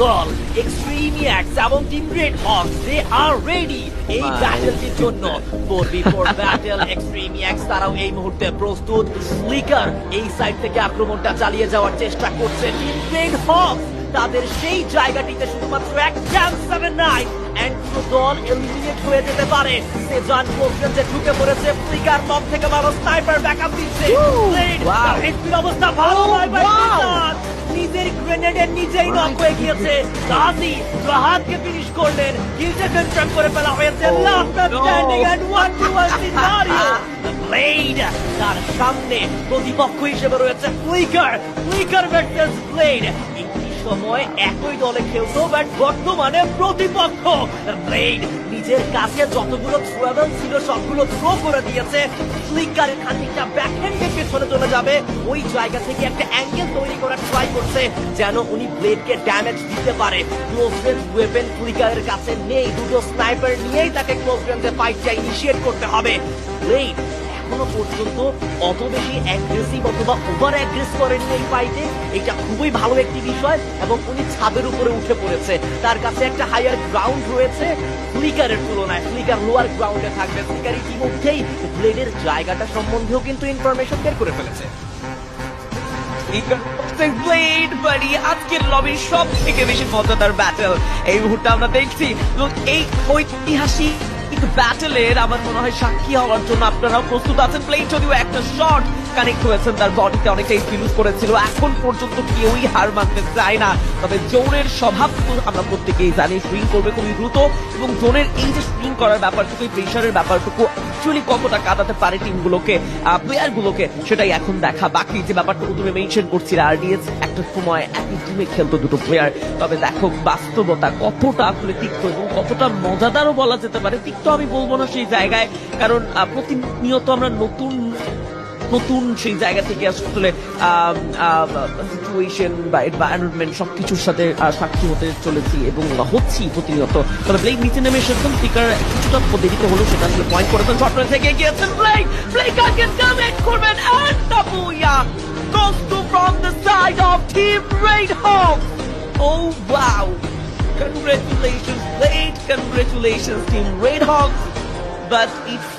দল এক্সট্রিমিয়াক্স এবং team red হক দে আর ready এই ব্যাটলটির জন্য 4v4 ব্যাটল। এক্সট্রিমিয়াক্স তারাও এই মুহূর্তে প্রস্তুত। স্লিকার এই সাইড থেকে আক্রমণটা চালিয়ে যাওয়ার চেষ্টা করছে। টিম রেড হক তাদের সেই জায়গাটিতে শুধুমাত্র এক চান্স 7-9 এন্ড পুরো দল এলিমিনেট হয়ে যেতে পারে। সেজান কোর্সেন্টে ঢুকে পড়েছে। ফ্লিকার মব থেকে ভালো স্নাইপার ব্যাকআপ দিচ্ছে। হেডপির অবস্থা ভালো নয় ভাই। নিজের গ্রেনেডের নিজেই নক হয়ে গিয়েছে। গাজী রাহাতকে ফিনিশ করলেন। কিলটা কনফার্ম করে ফেলা হয়েছে। Last man standing and 1v1 scenario. Blade তার সামনে প্রতিপক্ষ হিসেবে রয়েছে ফ্লিকার। ফ্লিকার ভার্সেস ব্লেড সময় একই দলে খেলতো, বাট বর্তমানে প্রতিপক্ষ। ব্লেড নিজের কাছে যতগুলো থ্রোয়েবল ছিল সবগুলো থ্রো করে দিয়েছে। ফ্লিকার খানিকটা ব্যাকহ্যান্ডের পেছনে চলে যাবে, ওই জায়গা থেকে একটা অ্যাঙ্গেল তৈরি করার ট্রাই করছে যেন উনি ব্লেডকে ড্যামেজ দিতে পারে। ক্লোজ রেঞ্জ ওয়েপেন ফ্লিকারের কাছে নেই। দুটো স্নাইপার নিয়েই তাকে ক্লোজ রেঞ্জে ফাইটটা ইনিশিয়েট করতে হবে। ব্লেড এখনো পর্যন্ত অত বেশি অ্যাগ্রেসিভ অথবা ওভার অ্যাগ্রেস করেনি এই ফাইটে। এটা খুবই ভালো একটি বিষয় এবং উনি ছাদের উপরে উঠে পড়েছে। তার কাছে একটা হায়ার গ্রাউন্ড রয়েছে ফ্লিকারের তুলনায়। ফ্লিকার লোয়ার গ্রাউন্ডে থাকবে। ফ্লিকার ইতিমধ্যেই ব্লেডের জায়গাটা সম্বন্ধেও কিন্তু ইনফরমেশন বের করে ফেলেছে। ব্লেড বাড়ি আজকের লবির সব থেকে বেশি মজাদার ব্যাটল এই মুহূর্তে আমরা দেখছি এবং এই ঐতিহাসিক ব্যাটলের আমার মনে হয় সাক্ষী হওয়ার জন্য আপনারাও প্রস্তুত আছেন। ব্লেড যদিও একটা শট কানেক্ট হয়েছেন, তার বডিতে অনেকটাই ফিউজ করেছিল। এখন পর্যন্ত কেউই হার মানতে চায় না, তবে জোনের স্বভাব তো আমরা প্রত্যেকেই জানি, সুইং করবে খুবই দ্রুত এবং জোনের এই যে সুইং করার ব্যাপারটুকু, প্রেশারের ব্যাপারটুকু অ্যাকচুয়ালি কতটা কাটাতে পারে টিমগুলোকে, প্লেয়ার গুলোকে, সেটাই এখন দেখা বাকি। যে ব্যাপারটুকু তুমি মেনশন করছিলে, আরডিএস একটা সময় একই টিমে খেলতো দুটো প্লেয়ার, তবে দেখো বাস্তবতা কতটা আসলে তিক্ত এবং কতটা মজাদারও বলা যেতে পারে। তিক্ত আমি বলবো না সেই জায়গায়, কারণ প্রতিনিয়ত আমরা নতুন নতুন সেই জায়গা থেকে আসলে সিচুয়েশন বা এনভায়রনমেন্ট সবকিছুর সাথে সাক্ষী হতে চলেছি এবং হচ্ছি প্রতিনিয়ত। তবে ব্লেড নিচে নেমে এসেছেন। স্পিকার কিছুটা দেরিতে হলো, সেটা আসলে পয়েন্ট করেছেন। শট থেকে গিয়েছেন ব্লেড। ব্লেড কাকে কানেক্ট করবেন and তাবুয়া goes to from the side of Team Red Hawk. Oh wow, congratulations Blade, congratulations Team Red Hawk, but it's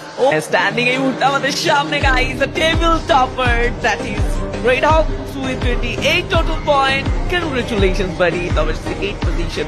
standing এই মুহূর্তে আমাদের সামনে guys, a table topper that is Red Hawk with 28 total point. Congratulations buddy, তবে 8th position